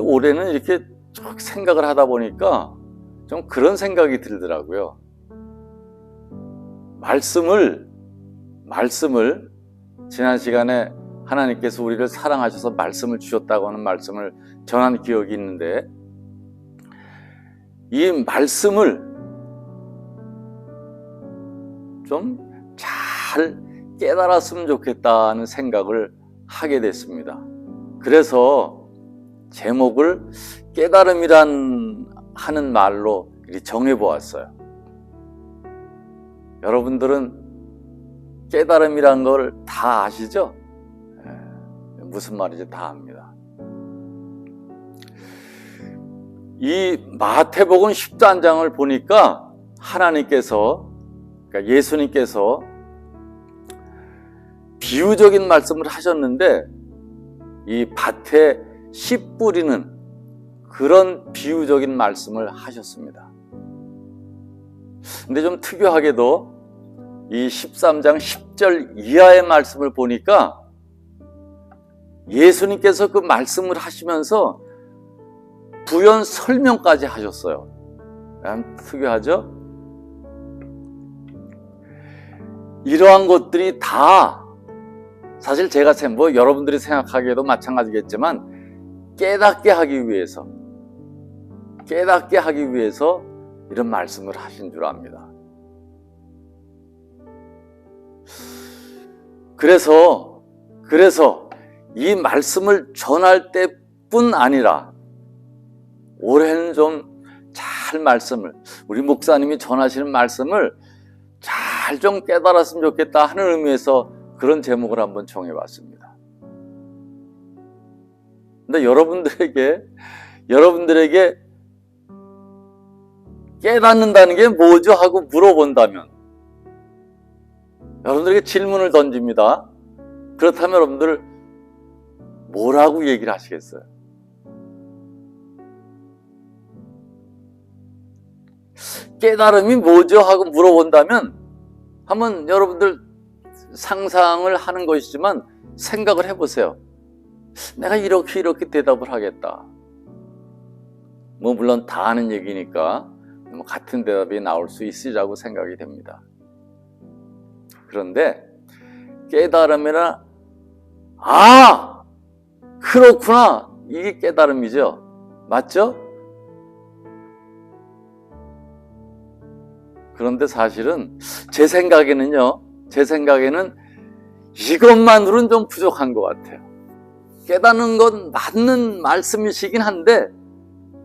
올해는 이렇게 쭉 생각을 하다 보니까 좀 그런 생각이 들더라고요. 말씀을 지난 시간에 하나님께서 우리를 사랑하셔서 말씀을 주셨다고 하는 말씀을 전한 기억이 있는데, 이 말씀을 좀 잘 깨달았으면 좋겠다는 생각을 하게 됐습니다. 그래서 제목을 깨달음이란 하는 말로 정해보았어요. 여러분들은 깨달음이란 걸 다 아시죠? 무슨 말인지 다 압니다. 이 마태복음 14장을 보니까 하나님께서, 그러니까 예수님께서 비유적인 말씀을 하셨는데, 이 밭에 씨 뿌리는 그런 비유적인 말씀을 하셨습니다. 근데 좀 특이하게도 이 13장 10절 이하의 말씀을 보니까 예수님께서 그 말씀을 하시면서 부연 설명까지 하셨어요. 참 특이하죠? 이러한 것들이 다 사실 제가 여러분들이 생각하기에도 마찬가지겠지만 깨닫게 하기 위해서 이런 말씀을 하신 줄 압니다. 그래서 이 말씀을 전할 때뿐 아니라 올해는 좀 잘 우리 목사님이 전하시는 말씀을 잘 좀 깨달았으면 좋겠다 하는 의미에서 그런 제목을 한번 정해봤습니다. 근데 여러분들에게 깨닫는다는 게 뭐죠? 하고 물어본다면 여러분들에게 질문을 던집니다. 그렇다면 여러분들 뭐라고 얘기를 하시겠어요? 깨달음이 뭐죠? 하고 물어본다면 한번 여러분들 상상을 하는 것이지만 생각을 해보세요. 내가 이렇게 대답을 하겠다. 물론 다 아는 얘기니까 같은 대답이 나올 수 있으리라고 생각이 됩니다. 그런데 깨달음이라 그렇구나, 이게 깨달음이죠. 맞죠? 그런데 사실은 제 생각에는 이것만으로는 좀 부족한 것 같아요. 깨닫는 건 맞는 말씀이시긴 한데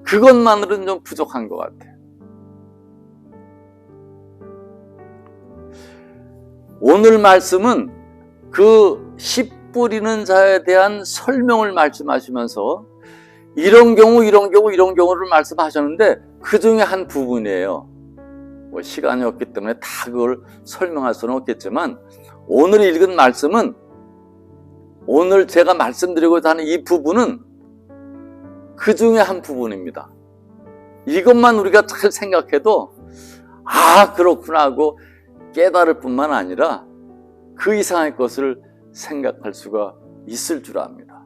그것만으로는 좀 부족한 것 같아요. 오늘 말씀은 그 씨 뿌리는 자에 대한 설명을 말씀하시면서 이런 경우를 말씀하셨는데 그 중에 한 부분이에요. 시간이 없기 때문에 다 그걸 설명할 수는 없겠지만, 오늘 읽은 말씀은, 오늘 제가 말씀드리고자 하는 이 부분은 그 중에 한 부분입니다. 이것만 우리가 잘 생각해도 그렇구나 하고 깨달을 뿐만 아니라 그 이상의 것을 생각할 수가 있을 줄 압니다.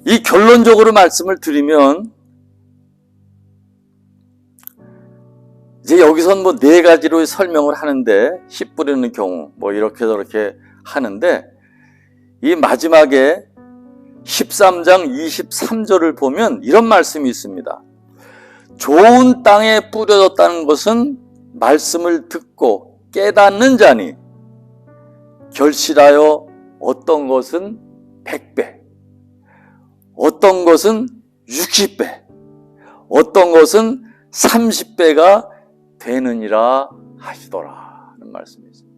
이 결론적으로 말씀을 드리면, 이제 여기선 4가지로 설명을 하는데, 씨 뿌리는 경우 이렇게 저렇게 하는데, 이 마지막에 13장 23절을 보면 이런 말씀이 있습니다. 좋은 땅에 뿌려졌다는 것은 말씀을 듣고 깨닫는 자니 결실하여 어떤 것은 100배, 어떤 것은 60배, 어떤 것은 30배가 되느니라 하시더라 하는 말씀이 있습니다.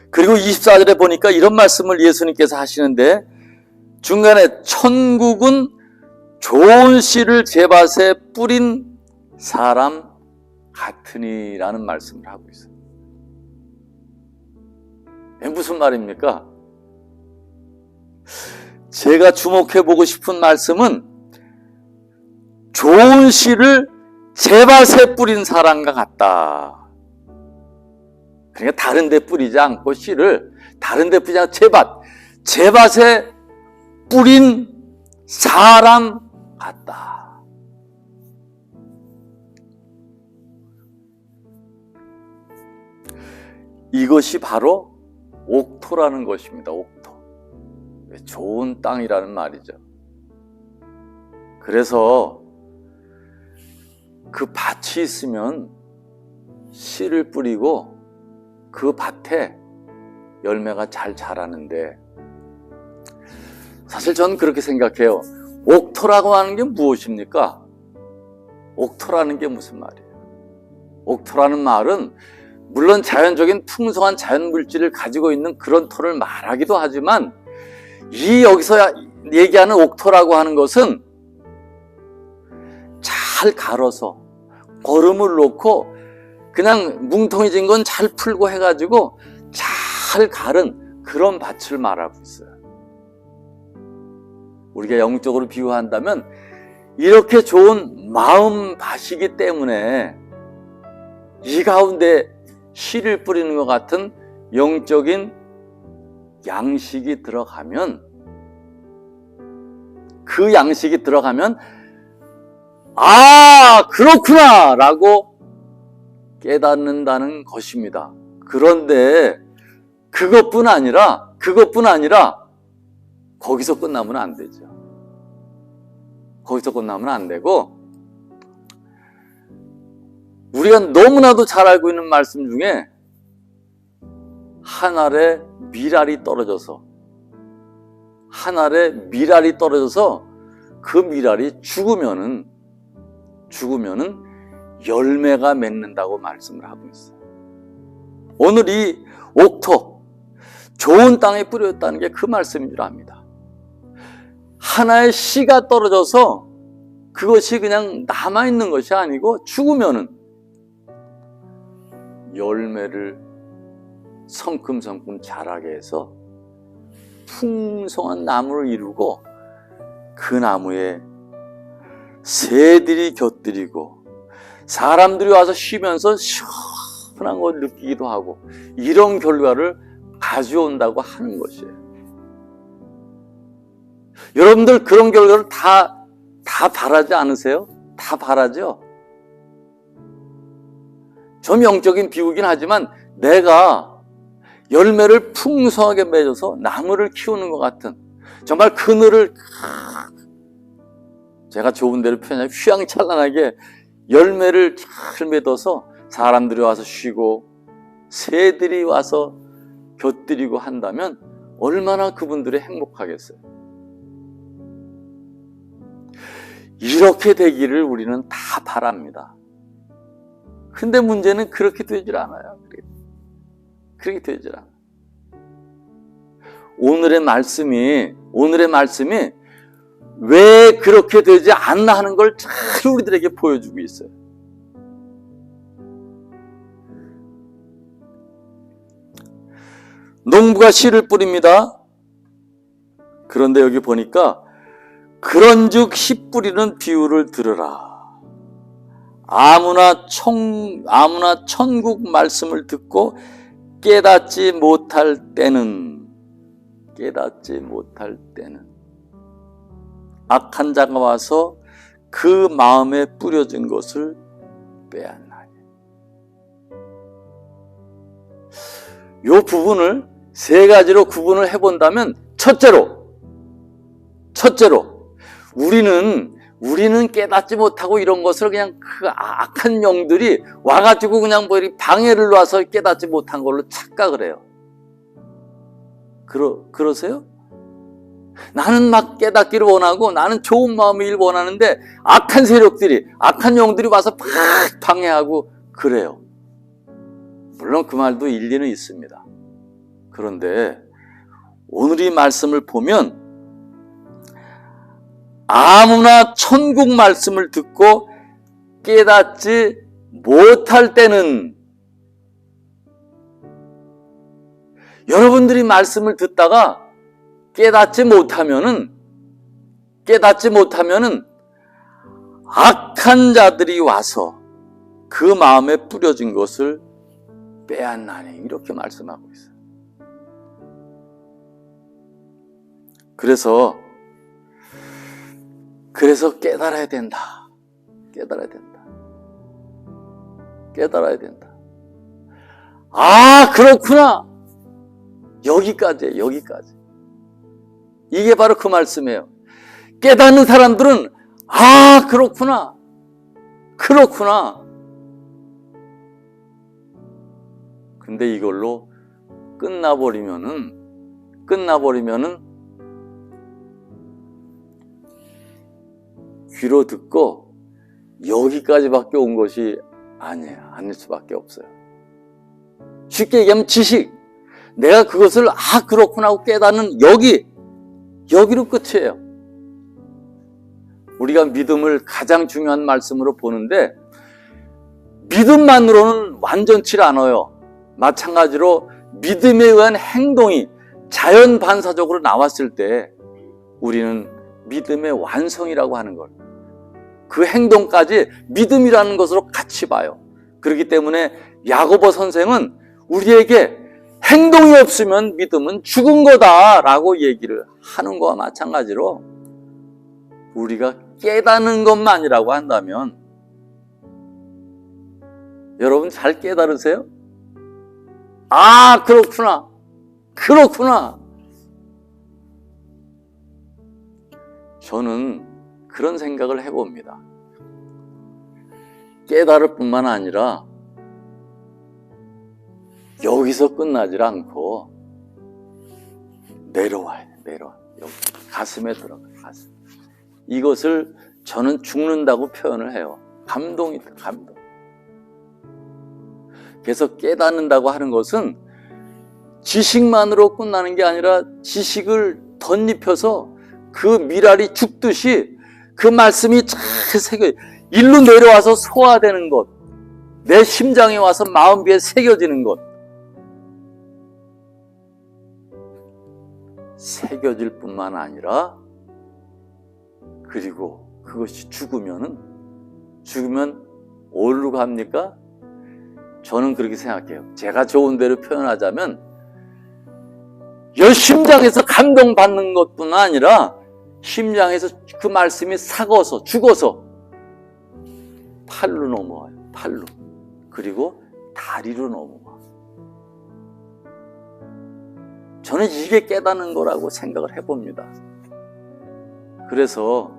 그리고 24절에 보니까 이런 말씀을 예수님께서 하시는데, 중간에 천국은 좋은 씨를 제 밭에 뿌린 사람 같으니라는 말씀을 하고 있어요. 무슨 말입니까? 제가 주목해보고 싶은 말씀은 좋은 씨를 제 밭에 뿌린 사람과 같다. 그러니까 다른 데 뿌리지 않고 씨를 다른 데 뿌리지 않고 제밭에 뿌린 사람 같다. 이것이 바로 옥토라는 것입니다. 옥토. 좋은 땅이라는 말이죠. 그래서 그 밭이 있으면 씨를 뿌리고 그 밭에 열매가 잘 자라는데, 사실 저는 그렇게 생각해요. 옥토라고 하는 게 무엇입니까? 옥토라는 게 무슨 말이에요? 옥토라는 말은 물론 자연적인 풍성한 자연 물질을 가지고 있는 그런 토를 말하기도 하지만, 이 여기서 얘기하는 옥토라고 하는 것은 잘 갈아서 거름을 놓고 그냥 뭉텅이진 건 잘 풀고 해가지고 잘 갈은 그런 밭을 말하고 있어요. 우리가 영적으로 비유한다면 이렇게 좋은 마음 밭이기 때문에 이 가운데 씨를 뿌리는 것 같은 영적인 양식이 들어가면, 그 양식이 들어가면 아, 그렇구나 라고 깨닫는다는 것입니다. 그런데 그것뿐 아니라 거기서 끝나면 안 되죠. 거기서 끝나면 안 되고, 우리가 너무나도 잘 알고 있는 말씀 중에 한 알의 밀알이 떨어져서 그 밀알이 죽으면은 열매가 맺는다고 말씀을 하고 있어요. 오늘 이 옥토, 좋은 땅에 뿌렸다는 게 그 말씀인 줄 압니다. 하나의 씨가 떨어져서 그것이 그냥 남아있는 것이 아니고 죽으면은 열매를 성큼성큼 자라게 해서 풍성한 나무를 이루고, 그 나무에 새들이 곁들이고 사람들이 와서 쉬면서 시원한 걸 느끼기도 하고, 이런 결과를 가져온다고 하는 것이에요. 여러분들 그런 결과를 다 바라지 않으세요? 다 바라죠? 좀 영적인 비유긴 하지만 내가 열매를 풍성하게 맺어서 나무를 키우는 것 같은, 정말 그늘을 제가 좋은 대로 표현하면 휘황찬란하게 열매를 잘 맺어서 사람들이 와서 쉬고 새들이 와서 곁들이고 한다면 얼마나 그분들이 행복하겠어요. 이렇게 되기를 우리는 다 바랍니다. 근데 문제는 그렇게 되질 않아요. 그렇게 되질 않아요. 오늘의 말씀이 왜 그렇게 되지 않나 하는 걸 잘 우리들에게 보여주고 있어요. 농부가 씨를 뿌립니다. 그런데 여기 보니까 그런즉 씨 뿌리는 비유를 들으라. 아무나 천국 말씀을 듣고 깨닫지 못할 때는 악한 자가 와서 그 마음에 뿌려진 것을 빼앗나니. 이 부분을 세 가지로 구분을 해본다면, 첫째로 우리는 깨닫지 못하고 이런 것을 그냥 그 악한 영들이 와가지고 그냥 뭐 이렇게 방해를 놔서 깨닫지 못한 걸로 착각을 해요. 그러세요? 나는 막 깨닫기를 원하고 나는 좋은 마음이길 원하는데 악한 세력들이, 악한 영들이 와서 막 방해하고 그래요. 물론 그 말도 일리는 있습니다. 그런데 오늘 이 말씀을 보면 아무나 천국 말씀을 듣고 깨닫지 못할 때는, 여러분들이 말씀을 듣다가 깨닫지 못하면은 악한 자들이 와서 그 마음에 뿌려진 것을 빼앗나니 이렇게 말씀하고 있어요. 그래서 깨달아야 된다. 깨달아야 된다. 깨달아야 된다. 아, 그렇구나. 여기까지예요. 여기까지. 이게 바로 그 말씀이에요. 깨닫는 사람들은 아, 그렇구나. 그렇구나. 근데 이걸로 끝나버리면은 귀로 듣고 여기까지밖에 온 것이 아니에요. 아닐 수밖에 없어요. 쉽게 얘기하면 지식. 내가 그것을 아, 그렇구나 하고 깨닫는 여기로 끝이에요. 우리가 믿음을 가장 중요한 말씀으로 보는데 믿음만으로는 완전치 않아요. 마찬가지로 믿음에 의한 행동이 자연 반사적으로 나왔을 때 우리는 믿음의 완성이라고 하는 걸, 그 행동까지 믿음이라는 것으로 같이 봐요. 그렇기 때문에 야고보 선생은 우리에게 행동이 없으면 믿음은 죽은 거다라고 얘기를 하는 거와 마찬가지로 우리가 깨닫는 것만이라고 한다면, 여러분 잘 깨달으세요? 아, 그렇구나. 그렇구나. 저는 그런 생각을 해봅니다. 깨달을 뿐만 아니라 여기서 끝나질 않고 내려와야 돼. 내려와. 여기 가슴에 들어가. 가슴. 이것을 저는 죽는다고 표현을 해요. 감동이다. 감동. 그래서 깨닫는다고 하는 것은 지식만으로 끝나는 게 아니라 지식을 덧입혀서 그 미랄이 죽듯이 그 말씀이 잘 새겨 일로 내려와서 소화되는 것, 내 심장에 와서 마음비에 새겨지는 것, 새겨질 뿐만 아니라 그리고 그것이 죽으면 어디로 갑니까? 저는 그렇게 생각해요. 제가 좋은 대로 표현하자면 여 심장에서 감동받는 것뿐 아니라 심장에서 그 말씀이 삭어서 죽어서 팔로 넘어와요. 팔로. 그리고 다리로 넘어와. 저는 이게 깨닫는 거라고 생각을 해봅니다. 그래서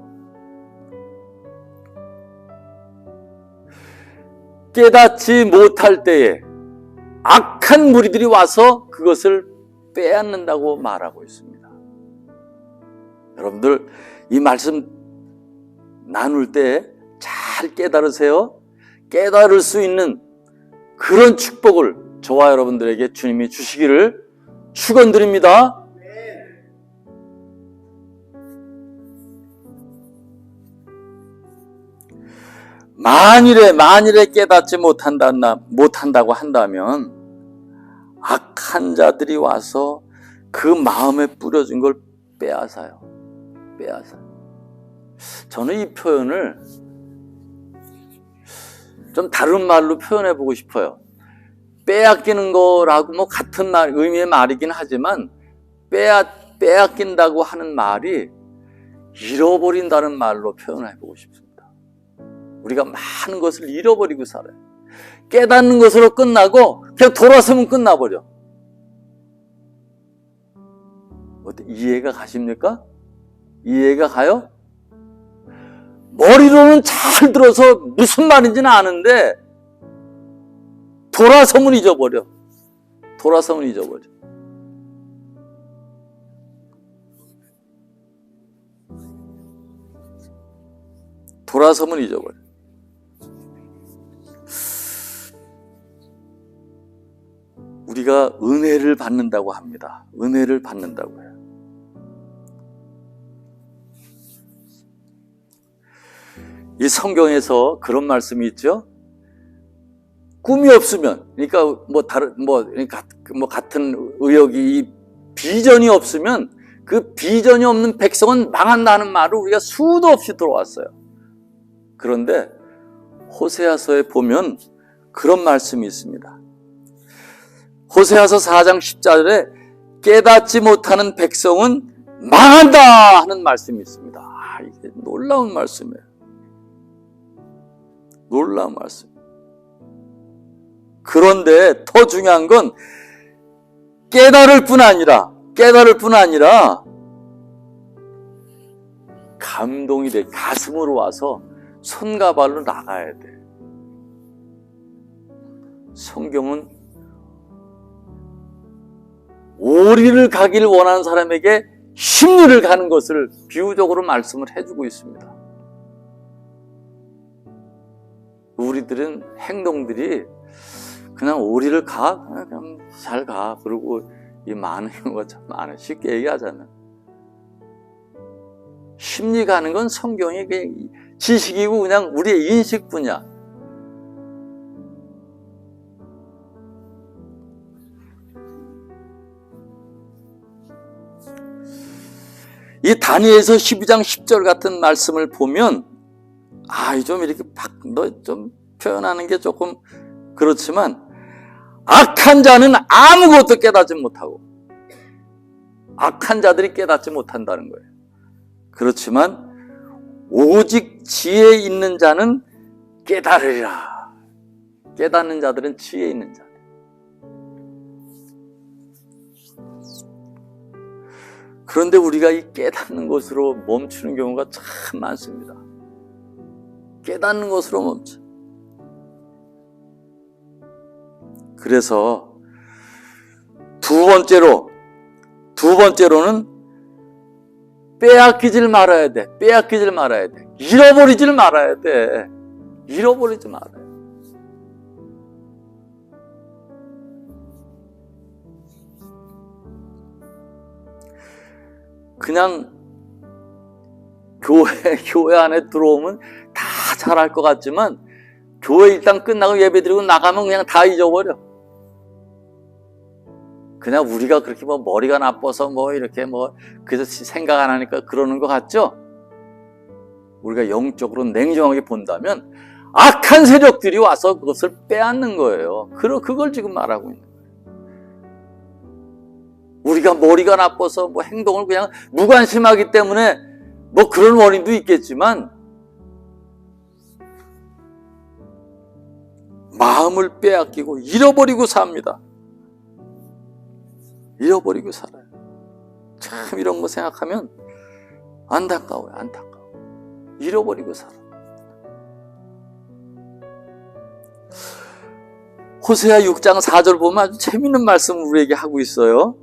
깨닫지 못할 때에 악한 무리들이 와서 그것을 빼앗는다고 말하고 있습니다. 여러분들 이 말씀 나눌 때 잘 깨달으세요. 깨달을 수 있는 그런 축복을 저와 여러분들에게 주님이 주시기를 축원드립니다. 만일에 깨닫지 못한다고 한다면 악한 자들이 와서 그 마음에 뿌려진 걸 빼앗아요. 저는 이 표현을 좀 다른 말로 표현해 보고 싶어요. 빼앗기는 거라고 뭐 같은 의미의 말이긴 하지만 빼앗긴다고 하는 말이 잃어버린다는 말로 표현해 보고 싶습니다. 우리가 많은 것을 잃어버리고 살아요. 깨닫는 것으로 끝나고 그냥 돌아서면 끝나버려. 이해가 가십니까? 이해가 가요? 머리로는 잘 들어서 무슨 말인지는 아는데 돌아서면 잊어버려. 우리가 은혜를 받는다고 합니다. 은혜를 받는다고 해요. 이 성경에서 그런 말씀이 있죠. 꿈이 없으면, 그러니까 같은 의역이 이 비전이 없으면 그 비전이 없는 백성은 망한다는 말을 우리가 수도 없이 들어왔어요. 그런데 호세아서에 보면 그런 말씀이 있습니다. 호세아서 4장 10절에 깨닫지 못하는 백성은 망한다 하는 말씀이 있습니다. 이게 놀라운 말씀이에요. 놀라운 말씀. 그런데 더 중요한 건 깨달을 뿐 아니라 감동이 돼 가슴으로 와서 손과 발로 나가야 돼. 성경은 오리를 가기를 원하는 사람에게 십리를 가는 것을 비유적으로 말씀을 해주고 있습니다. 우리들은 행동들이 그냥 오리를 가, 그냥 잘 가. 그리고 이 많은 경우가 참 많아. 쉽게 얘기하잖아요. 심리 가는 건 성경이 그냥 지식이고 그냥 우리의 인식 분야. 이 다니엘서 12장 10절 같은 말씀을 보면 좀 이렇게 좀 표현하는 게 조금 그렇지만 악한 자는 아무것도 깨닫지 못하고 악한 자들이 깨닫지 못한다는 거예요. 그렇지만 오직 지혜 있는 자는 깨달으리라. 깨닫는 자들은 지혜 있는 자. 그런데 우리가 이 깨닫는 것으로 멈추는 경우가 참 많습니다. 깨닫는 것으로 멈춰. 그래서 두 번째로는 빼앗기질 말아야 돼. 잃어버리질 말아야 돼. 잃어버리지 말아야 돼. 그냥 교회 안에 들어오면 다 잘할 것 같지만 교회 일단 끝나고 예배 드리고 나가면 그냥 다 잊어버려. 그냥 우리가 그렇게 머리가 나빠서 이렇게 그래서 생각 안 하니까 그러는 것 같죠? 우리가 영적으로 냉정하게 본다면 악한 세력들이 와서 그것을 빼앗는 거예요. 그걸 지금 말하고 있는 거예요. 우리가 머리가 나빠서 행동을 그냥 무관심하기 때문에 그런 원인도 있겠지만 마음을 빼앗기고 잃어버리고 삽니다. 잃어버리고 살아요. 참 이런 거 생각하면 안타까워요. 잃어버리고 살아. 호세아 6장 4절 보면 아주 재밌는 말씀을 우리에게 하고 있어요.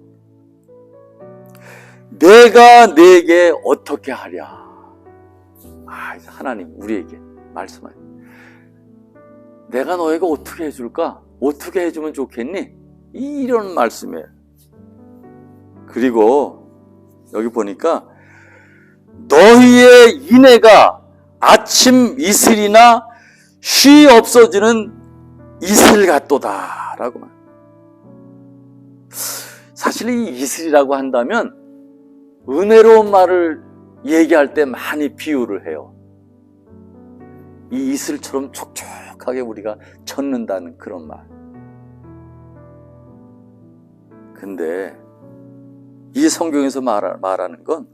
내가 네게 어떻게 하랴. 하나님 우리에게 말씀하요. 내가 너에게 어떻게 해줄까? 어떻게 해주면 좋겠니? 이런 말씀이에요. 그리고 여기 보니까 너희의 인애가 아침 이슬이나 쉬 없어지는 이슬 같도다 라고 말. 사실 이 이슬이라고 한다면 은혜로운 말을 얘기할 때 많이 비유를 해요. 이 이슬처럼 촉촉하게 우리가 젖는다는 그런 말. 근데 이 성경에서 말하는 건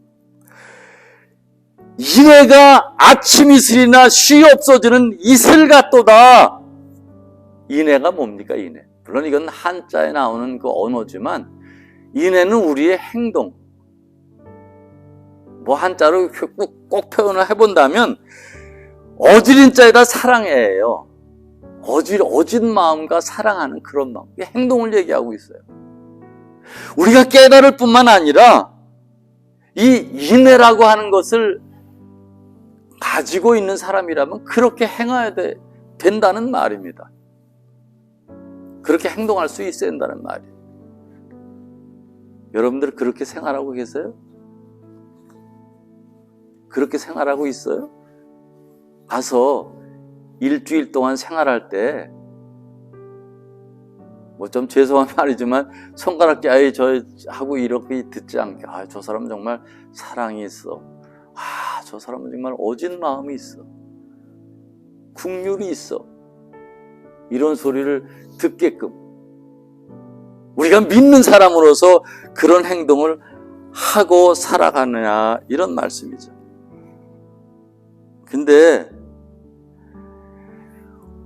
인애가 아침 이슬이나 쉬 없어지는 이슬 같도다. 인애가 뭡니까? 인애. 물론 이건 한자에 나오는 그 언어지만 인애는 우리의 행동. 한자로 꼭 표현을 해본다면 어지린 자에다 사랑해요. 어진 마음과 사랑하는 그런 마음. 행동을 얘기하고 있어요. 우리가 깨달을 뿐만 아니라 이 인애라고 하는 것을 가지고 있는 사람이라면 그렇게 행해야 된다는 말입니다. 그렇게 행동할 수 있어야 된다는 말이에요. 여러분들 그렇게 생활하고 계세요? 그렇게 생활하고 있어요? 가서 일주일 동안 생활할 때 좀 죄송한 말이지만 손가락질 저 하고 이렇게 듣지 않게 저 사람은 정말 사랑이 있어. 저 사람은 정말 어진 마음이 있어. 국률이 있어. 이런 소리를 듣게끔 우리가 믿는 사람으로서 그런 행동을 하고 살아가느냐, 이런 말씀이죠. 근데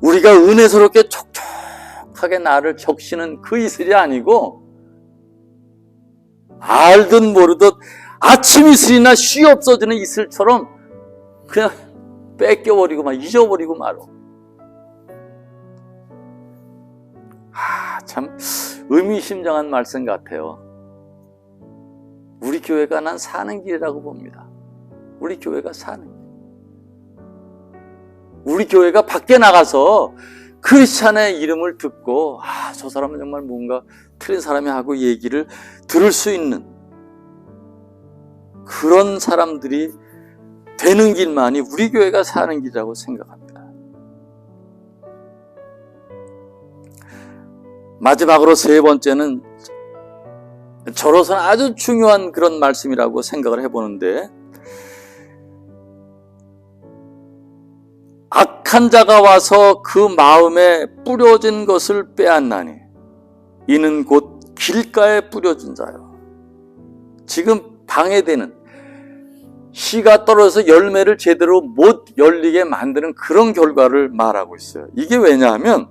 우리가 은혜스럽게 촉촉하게 나를 적시는 그 이슬이 아니고 알듯 모르듯 아침 이슬이나 쉬 없어지는 이슬처럼 그냥 뺏겨버리고 막 잊어버리고 말어. 참 의미심장한 말씀 같아요. 우리 교회가 난 사는 길이라고 봅니다. 우리 교회가 사는 길. 우리 교회가 밖에 나가서 크리스찬의 이름을 듣고 저 사람은 정말 뭔가 틀린 사람이 하고 얘기를 들을 수 있는 그런 사람들이 되는 길만이 우리 교회가 사는 길이라고 생각합니다. 마지막으로 세 번째는 저로서는 아주 중요한 그런 말씀이라고 생각을 해보는데, 악한 자가 와서 그 마음에 뿌려진 것을 빼앗나니 이는 곧 길가에 뿌려진 자요. 지금 방해되는, 씨가 떨어져서 열매를 제대로 못 열리게 만드는 그런 결과를 말하고 있어요. 이게 왜냐하면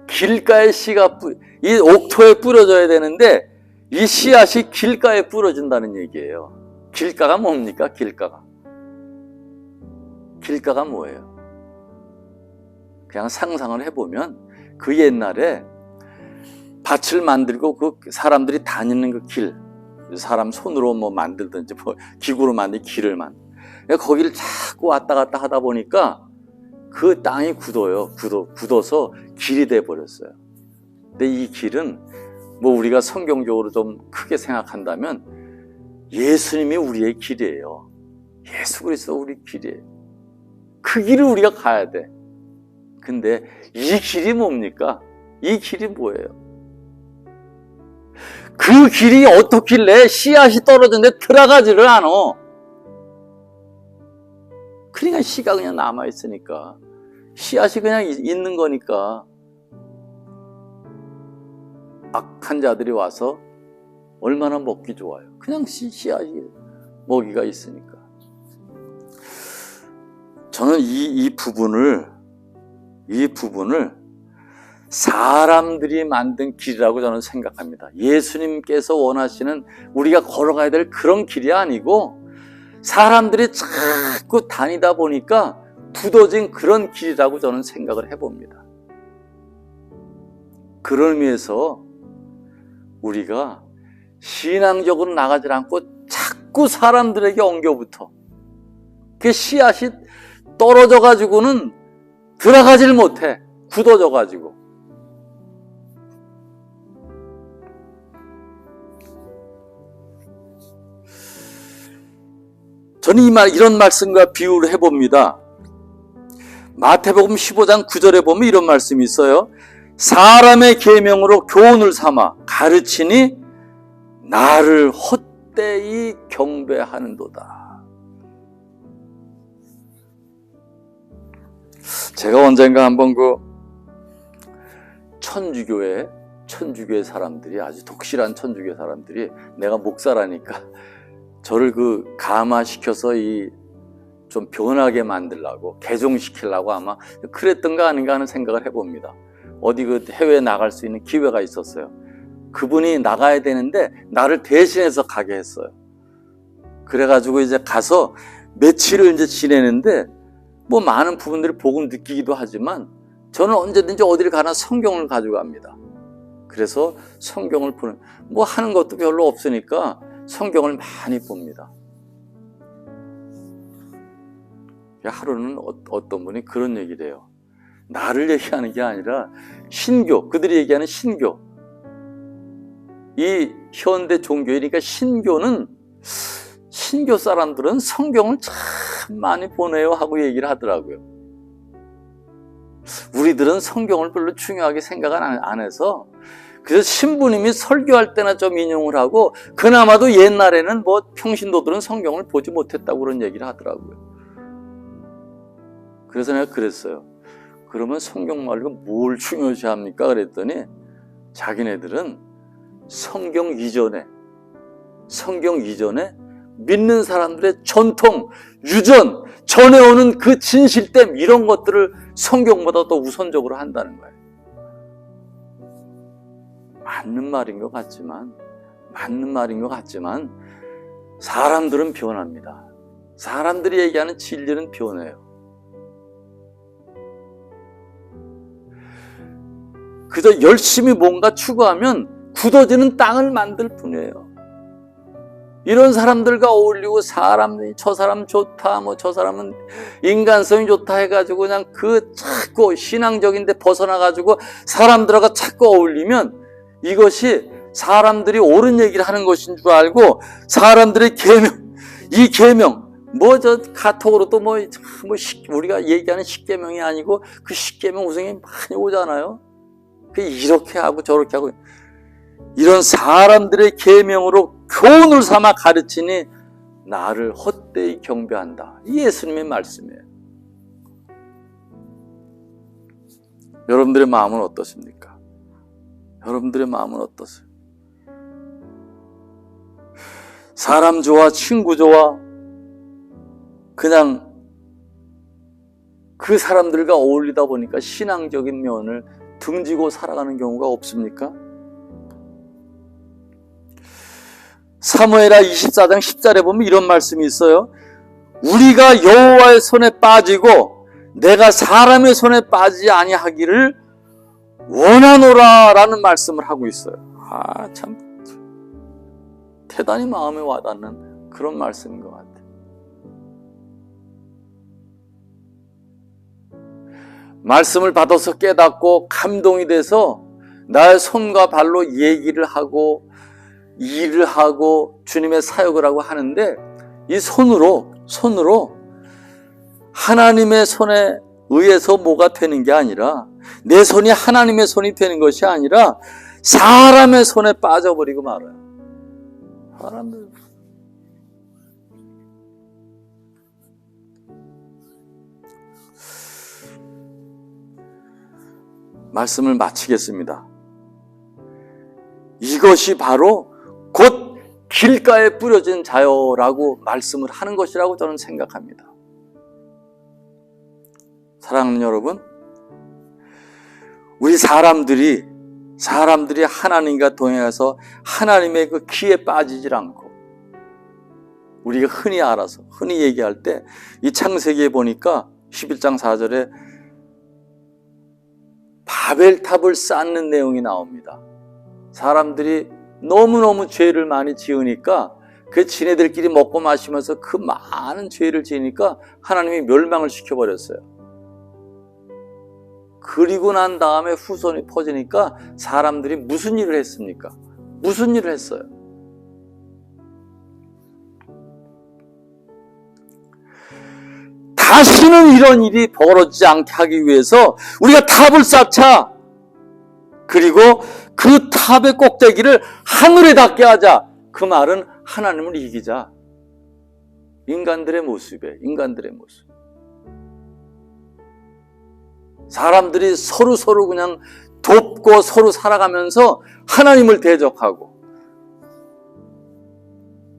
길가에 씨가 이 옥토에 뿌려져야 되는데 이 씨앗이 길가에 뿌려진다는 얘기예요. 길가가 뭡니까? 길가가 뭐예요? 그냥 상상을 해보면 그 옛날에 밭을 만들고 그 사람들이 다니는 그 길, 사람 손으로 뭐 만들든지 뭐 기구로 만든 길을 거기를 자꾸 왔다 갔다 하다 보니까 그 땅이 굳어서 길이 돼 버렸어요. 근데 이 길은 뭐 우리가 성경적으로 좀 크게 생각한다면 예수님이 우리의 길이에요. 예수 그리스도 우리 길이에요. 그 길을 우리가 가야 돼. 근데 이 길이 뭡니까? 이 길이 뭐예요? 그 길이 어떻길래 씨앗이 떨어졌는데 들어가지를 않아. 그러니까 씨가 그냥 남아있으니까. 씨앗이 그냥 있는 거니까. 악한 자들이 와서 얼마나 먹기 좋아요. 그냥 씨앗이 먹이가 있으니까. 저는 이 부분을 사람들이 만든 길이라고 저는 생각합니다. 예수님께서 원하시는 우리가 걸어가야 될 그런 길이 아니고 사람들이 자꾸 다니다 보니까 굳어진 그런 길이라고 저는 생각을 해봅니다. 그런 의미에서 우리가 신앙적으로 나가지 않고 자꾸 사람들에게 엉겨붙어. 그 씨앗이 떨어져 가지고는 들어가질 못해. 굳어져 가지고. 저는 이런 말씀과 비유를 해봅니다. 마태복음 15장 9절에 보면 이런 말씀이 있어요. 사람의 계명으로 교훈을 삼아 가르치니 나를 헛되이 경배하는도다. 제가 언젠가 한번 천주교회 사람들이, 아주 독실한 천주교 사람들이, 내가 목사라니까 저를 감화시켜서 좀 변하게 만들려고, 개종시키려고 아마 그랬던가 아닌가 하는 생각을 해봅니다. 어디 해외에 나갈 수 있는 기회가 있었어요. 그분이 나가야 되는데 나를 대신해서 가게 했어요. 그래가지고 이제 가서 며칠을 이제 지내는데 뭐 많은 부분들이 복음 느끼기도 하지만 저는 언제든지 어디를 가나 성경을 가져갑니다. 그래서 성경을 보는, 뭐 하는 것도 별로 없으니까 성경을 많이 봅니다. 하루는 어떤 분이 그런 얘기를 해요. 나를 얘기하는 게 아니라 신교, 그들이 얘기하는 신교, 이 현대 종교이니까 신교 사람들은 성경을 참 많이 보내요 하고 얘기를 하더라고요. 우리들은 성경을 별로 중요하게 생각을 안 해서, 그래서 신부님이 설교할 때나 좀 인용을 하고, 그나마도 옛날에는 뭐 평신도들은 성경을 보지 못했다고 그런 얘기를 하더라고요. 그래서 내가 그랬어요. 그러면 성경 말고 뭘 중요시합니까? 그랬더니 자기네들은 성경 이전에 믿는 사람들의 전통, 유전, 전해오는 그 진실됨, 이런 것들을 성경보다 더 우선적으로 한다는 거예요. 맞는 말인 것 같지만 사람들은 변합니다. 사람들이 얘기하는 진리는 변해요. 그저 열심히 뭔가 추구하면 굳어지는 땅을 만들 뿐이에요. 이런 사람들과 어울리고 저 사람 좋다, 저 사람은 인간성이 좋다 해가지고 그냥 자꾸 신앙적인데 벗어나가지고 사람들하고 자꾸 어울리면 이것이 사람들이 옳은 얘기를 하는 것인 줄 알고 사람들의 이 계명, 카톡으로 또 우리가 얘기하는 십계명이 아니고 그 십계명 우성이 많이 오잖아요. 이렇게 하고 저렇게 하고 이런 사람들의 계명으로 교훈을 삼아 가르치니 나를 헛되이 경배한다. 이 예수님의 말씀이에요. 여러분들의 마음은 어떻습니까? 여러분들의 마음은 어떠세요? 사람 좋아, 친구 좋아, 그냥 그 사람들과 어울리다 보니까 신앙적인 면을 등지고 살아가는 경우가 없습니까? 사무엘하 24장 10절에 보면 이런 말씀이 있어요. 우리가 여호와의 손에 빠지고 내가 사람의 손에 빠지지 아니하기를 원하노라 라는 말씀을 하고 있어요. 참 대단히 마음에 와닿는 그런 말씀인 것 같아요. 말씀을 받아서 깨닫고 감동이 돼서 나의 손과 발로 얘기를 하고 일을 하고 주님의 사역을 하고 하는데 이 손으로 하나님의 손에 의해서 뭐가 되는 게 아니라 내 손이 하나님의 손이 되는 것이 아니라 사람의 손에 빠져버리고 말아요. 사람들 말씀을 마치겠습니다. 이것이 바로 곧 길가에 뿌려진 자여라고 말씀을 하는 것이라고 저는 생각합니다. 사랑하는 여러분, 우리 사람들이 하나님과 동행해서 하나님의 그 기에 빠지질 않고 우리가 흔히 얘기할 때 이 창세기에 보니까 11장 4절에 바벨탑을 쌓는 내용이 나옵니다. 사람들이 너무너무 죄를 많이 지으니까 그 지네들끼리 먹고 마시면서 그 많은 죄를 지으니까 하나님이 멸망을 시켜버렸어요. 그리고 난 다음에 후손이 퍼지니까 사람들이 무슨 일을 했습니까? 무슨 일을 했어요? 다시는 이런 일이 벌어지지 않게 하기 위해서 우리가 탑을 쌓자. 그리고 그 탑의 꼭대기를 하늘에 닿게 하자. 그 말은 하나님을 이기자. 인간들의 모습이에요. 인간들의 모습. 사람들이 서로 그냥 돕고 서로 살아가면서 하나님을 대적하고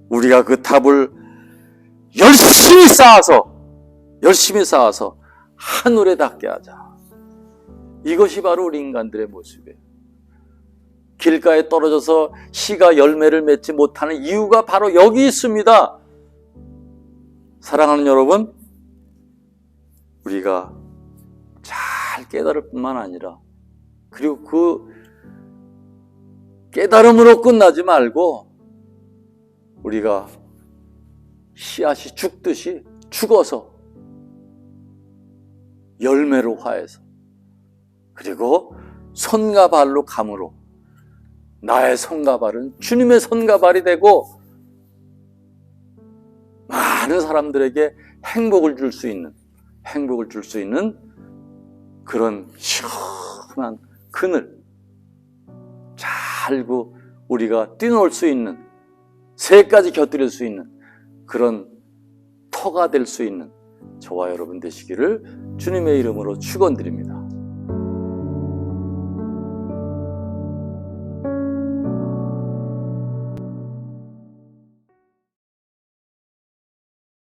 우리가 그 탑을 열심히 쌓아서 하늘에 닿게 하자. 이것이 바로 우리 인간들의 모습이에요. 길가에 떨어져서 씨가 열매를 맺지 못하는 이유가 바로 여기 있습니다. 사랑하는 여러분, 우리가 잘 깨달을 뿐만 아니라 그리고 그 깨달음으로 끝나지 말고 우리가 씨앗이 죽듯이 죽어서 열매로 화해서 그리고 손과 발로 감으로 나의 손과 발은 주님의 손과 발이 되고 많은 사람들에게 행복을 줄 수 있는 그런 시원한 그늘 잘 알고 우리가 뛰놀 수 있는 새까지 곁들일 수 있는 그런 터가 될 수 있는 저와 여러분 되시기를 주님의 이름으로 축원드립니다.